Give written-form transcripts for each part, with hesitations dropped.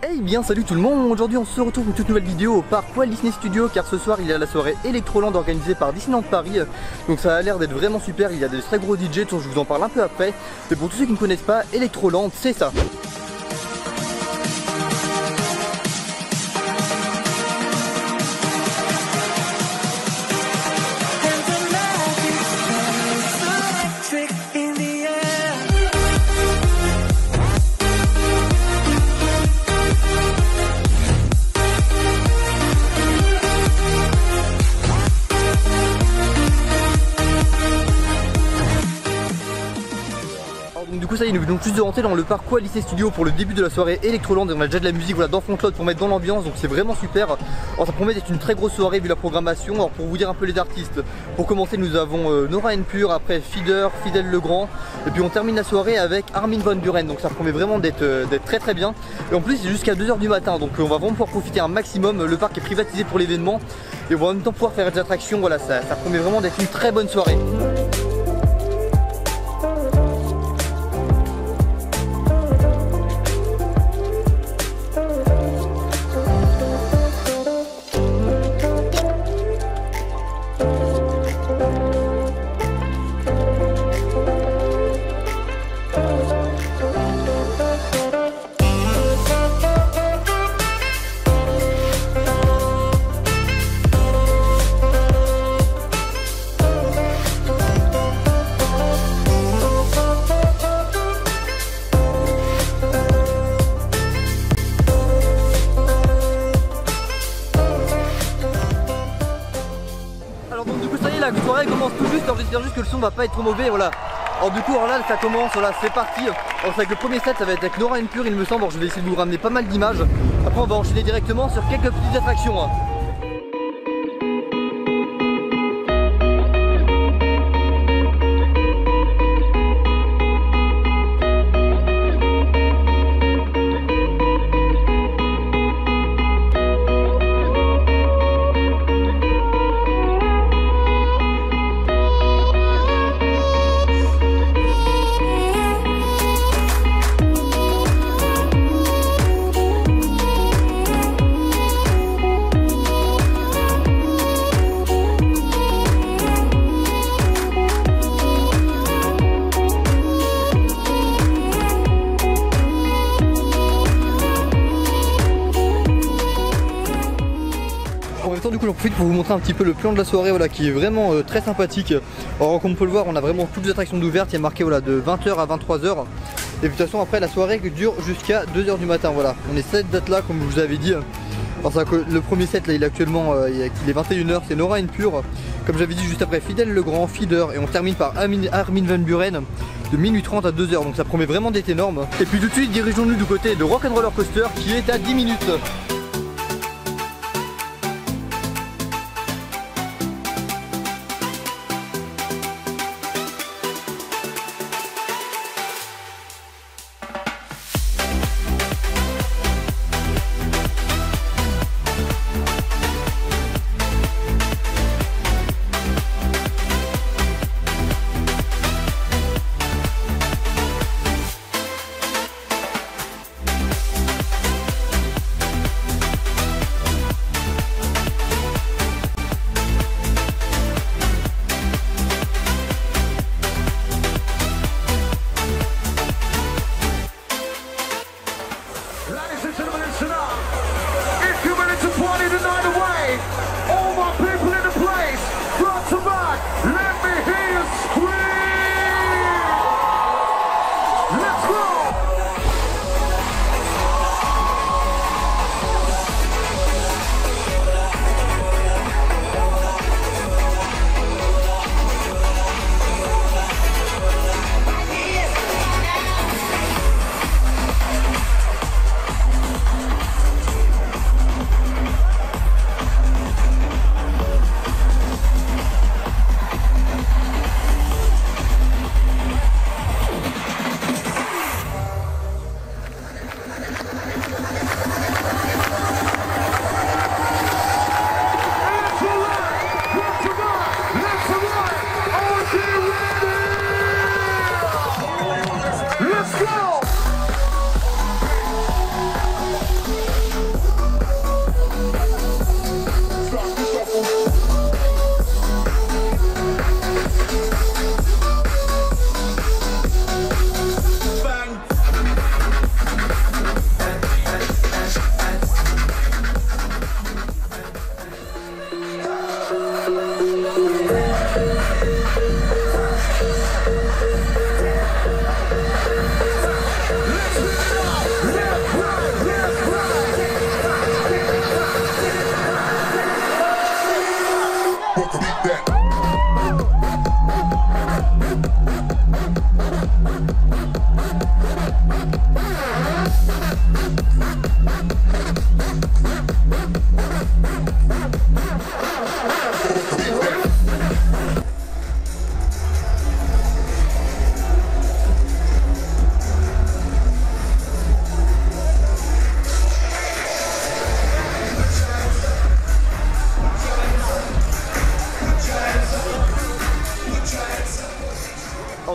Hey bien salut tout le monde, aujourd'hui on se retrouve pour une toute nouvelle vidéo au parc Walt Disney Studios car ce soir il y a la soirée Electroland organisée par Disneyland Paris. Donc ça a l'air d'être vraiment super, il y a des très gros DJ dont je vous en parle un peu après. Mais pour tous ceux qui ne connaissent pas, Electroland c'est ça. Du coup ça y est, nous venons juste de rentrer dans le parc Walt Disney Studios pour le début de la soirée Electroland et on a déjà de la musique dans Frontload pour mettre dans l'ambiance, donc c'est vraiment super. Alors ça promet d'être une très grosse soirée vu la programmation. Alors pour vous dire un peu les artistes, pour commencer nous avons Nora En Pure, après Feeder, Fidèle Legrand et puis on termine la soirée avec Armin van Buuren, donc ça promet vraiment d'être très bien. Et en plus c'est jusqu'à 2 h du matin, donc on va vraiment pouvoir profiter un maximum. Le parc est privatisé pour l'événement et on va en même temps pouvoir faire des attractions. Voilà, ça promet vraiment d'être une très bonne soirée. La soirée commence tout juste, alors j'espère juste que le son va pas être trop mauvais, voilà. Alors du coup, alors là ça commence, voilà, c'est parti. Alors c'est avec le premier set, ça va être avec Nora En Pure il me semble, alors je vais essayer de vous ramener pas mal d'images. Après on va enchaîner directement sur quelques petites attractions. Du coup j'en profite pour vous montrer un petit peu le plan de la soirée, voilà, qui est vraiment très sympathique. Alors comme on peut le voir, on a vraiment toutes les attractions d'ouvertes, il y a marqué voilà, de 20 h à 23 h. Et de toute façon après la soirée dure jusqu'à 2 h du matin, voilà. On est cette date là comme je vous avais dit. Alors ça, le premier set là il est actuellement il est 21 h, c'est Nora En Pure. Comme j'avais dit juste après Fidèle Legrand, Feeder et on termine par Armin van Buuren de minuit 30 à 2 h, donc ça promet vraiment d'être énorme. Et puis tout de suite dirigeons-nous du côté de Rock'n'Roller Coaster qui est à 10 minutes.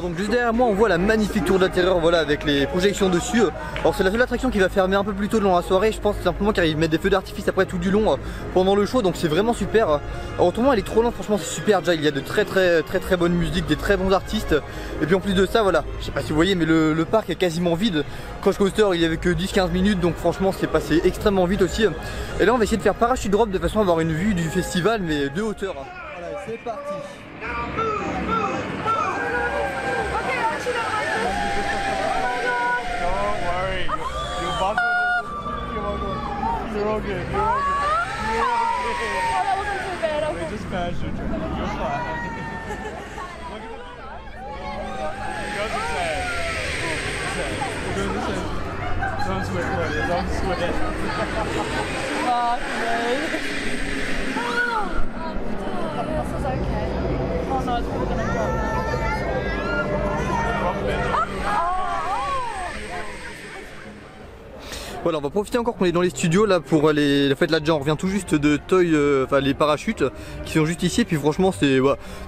donc juste derrière moi on voit la magnifique tour d'intérieur, voilà, avec les projections dessus. Alors c'est la seule attraction qui va fermer un peu plus tôt dans la soirée, je pense simplement car ils mettent des feux d'artifice après tout du long pendant le show, donc c'est vraiment super. Alors autrement elle est trop lente, franchement c'est super, déjà il y a de très bonne musique, des très bons artistes. Et puis en plus de ça, voilà, je sais pas si vous voyez mais le parc est quasiment vide. Crush Coaster il y avait que 10-15 minutes, donc franchement c'est passé extrêmement vite aussi. Et là on va essayer de faire parachute drop de façon à avoir une vue du festival mais de hauteur. Voilà, c'est parti. You're all good. You're all good. You're all good. Oh, that wasn't too bad. We just passed you. You're fine. Look at the. Girls are sad. We're doing the same. Don't sweat, buddy. Don't sweat. Fuck me. This is okay. Oh no, it's probably gonna drop now. Voilà, on va profiter encore qu'on est dans les studios là pour les. En fait là déjà on revient tout juste de Toy, enfin les parachutes qui sont juste ici. Et puis franchement c'est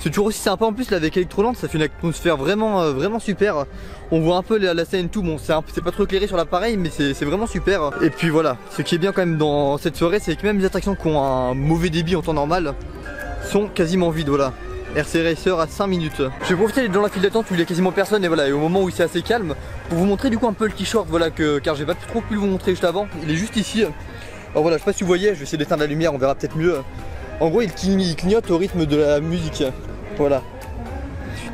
toujours aussi sympa en plus là avec Electroland, ça fait une atmosphère vraiment super. On voit un peu la scène et tout, bon c'est pas trop éclairé sur l'appareil mais c'est vraiment super. Et puis voilà, ce qui est bien quand même dans cette soirée c'est que même les attractions qui ont un mauvais débit en temps normal sont quasiment vides, voilà. RC Racer à 5 minutes. Je vais profiter d'être dans la file d'attente où il y a quasiment personne et voilà, et au moment où c'est assez calme pour vous montrer du coup un peu le t-shirt, voilà, car j'ai pas trop pu vous montrer juste avant. Il est juste ici. Alors voilà, je sais pas si vous voyez, je vais essayer d'éteindre la lumière, on verra peut-être mieux. En gros il clignote au rythme de la musique. Voilà.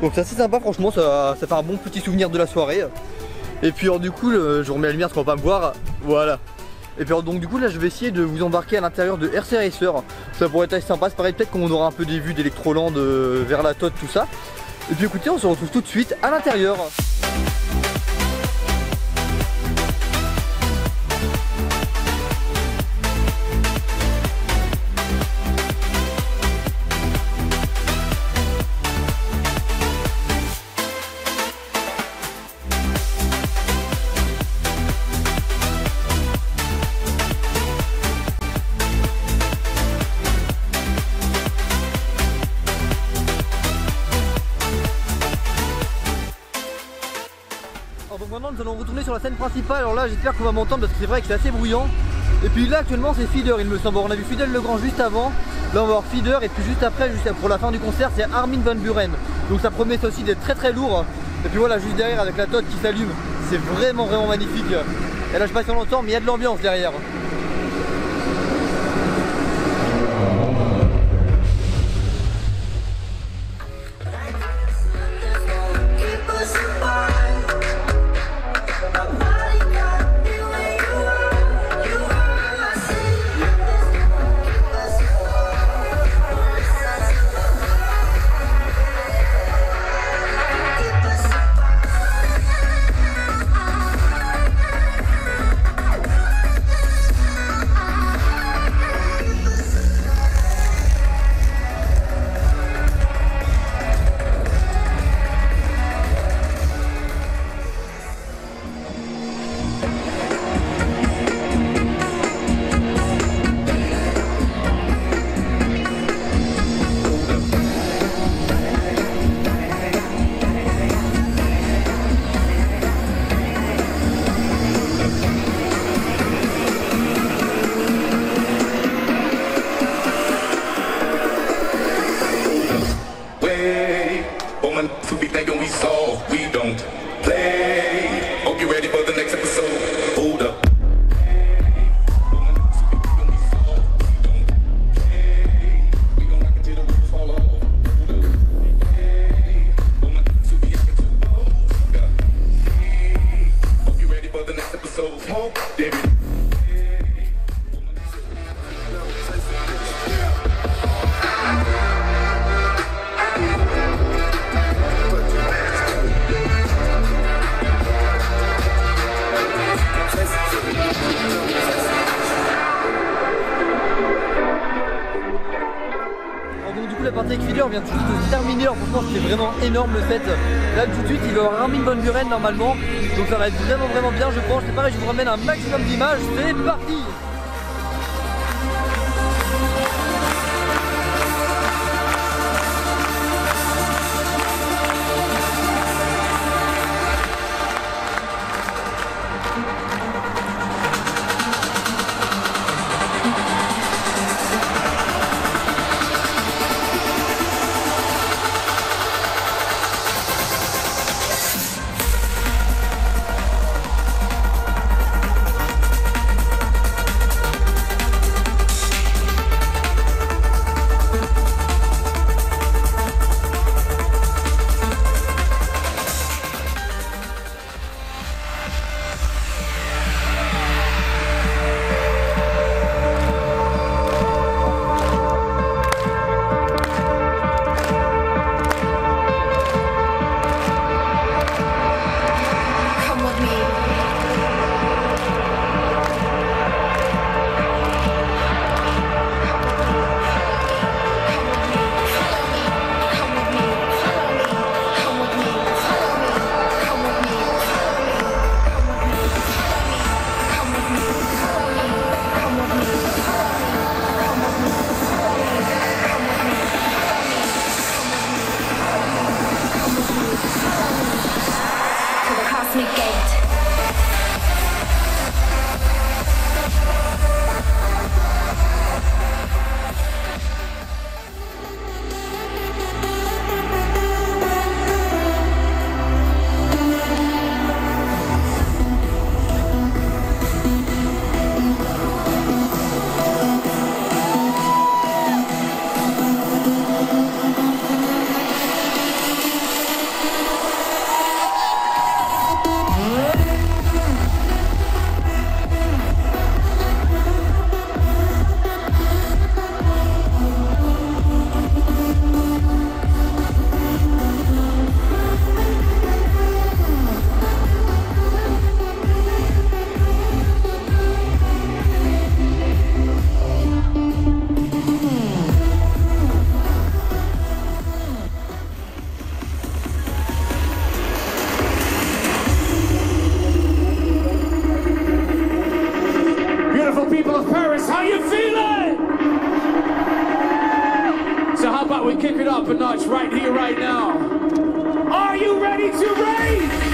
Donc c'est assez sympa, franchement ça fait un bon petit souvenir de la soirée. Et puis alors du coup je remets la lumière parce qu'on va pas me voir. Voilà. Et puis alors, donc du coup là je vais essayer de vous embarquer à l'intérieur de RC Racer. Ça pourrait être assez sympa, c'est pareil, peut-être qu'on aura un peu des vues d'Electroland vers la Tote, tout ça. Et puis écoutez, on se retrouve tout de suite à l'intérieur. Donc maintenant nous allons retourner sur la scène principale. Alors là j'espère qu'on va m'entendre parce que c'est vrai que c'est assez bruyant. Et puis là actuellement c'est Feeder il me semble. On a vu Fidel Legrand juste avant. Là on va voir Feeder et puis juste après, pour la fin du concert, c'est Armin van Buuren. Donc ça promet aussi d'être très lourd. Et puis voilà, juste derrière avec la Tote qui s'allume, c'est vraiment magnifique. Et là je sais pas si on l'entend mais il y a de l'ambiance derrière. La partie avec Feeder vient tout juste de se terminer. Alors franchement c'est vraiment énorme le set. Là tout de suite il va y avoir Armin van Buuren normalement. Donc ça va être vraiment bien je pense. C'est pareil, je vous ramène un maximum d'images. C'est parti. people of Paris, how you feeling? So how about we kick it up a notch right here, right now? Are you ready to rave?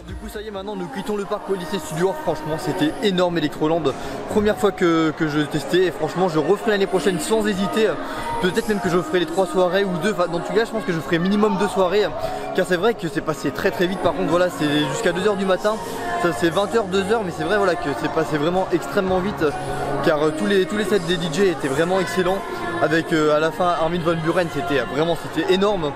Du coup ça y est, maintenant nous quittons le parc Odyssey Studio. Franchement c'était énorme Electroland, première fois que je testais et franchement je referai l'année prochaine sans hésiter. Peut-être même que je ferai les 3 soirées ou 2, enfin, dans tout cas je pense que je ferai minimum 2 soirées car c'est vrai que c'est passé très vite. Par contre voilà, c'est jusqu'à 2h du matin, ça c'est 20h 2h, mais c'est vrai voilà que c'est passé vraiment extrêmement vite car tous les sets des DJ étaient vraiment excellents avec à la fin Armin van Buuren, c'était énorme.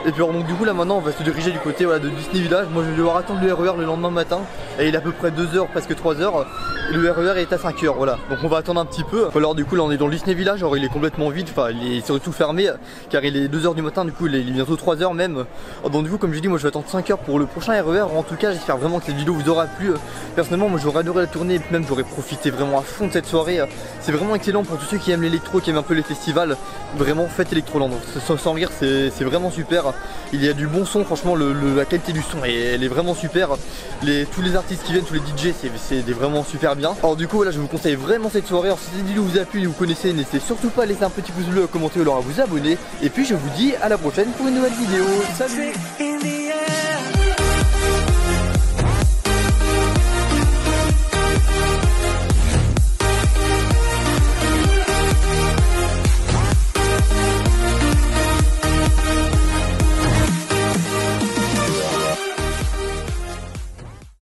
Et puis donc du coup là maintenant on va se diriger du côté voilà, de Disney Village. Moi je vais devoir attendre le RER le lendemain matin et il est à peu près 2h, presque 3h. Et le RER est à 5h, voilà. Donc on va attendre un petit peu. Alors du coup là on est dans le Disney Village, alors il est complètement vide, enfin il est surtout fermé car il est 2h du matin, du coup il est bientôt 3h même. Donc du coup comme je dis, moi je vais attendre 5h pour le prochain RER. En tout cas j'espère vraiment que cette vidéo vous aura plu. Personnellement moi j'aurais adoré la tournée, même j'aurais profité vraiment à fond de cette soirée. C'est vraiment excellent pour tous ceux qui aiment l'électro, qui aiment un peu les festivals. Vraiment faites Electroland, sans rire c'est vraiment super. Il y a du bon son, franchement la qualité du son elle est vraiment super. Tous les artistes qui viennent, tous les DJ c'est vraiment super bien. Alors du coup voilà, je vous conseille vraiment cette soirée. Alors si cette vidéo vous a plu et vous connaissez, n'hésitez surtout pas à laisser un petit pouce bleu, à commenter ou alors à vous abonner. Et puis je vous dis à la prochaine pour une nouvelle vidéo. Salut.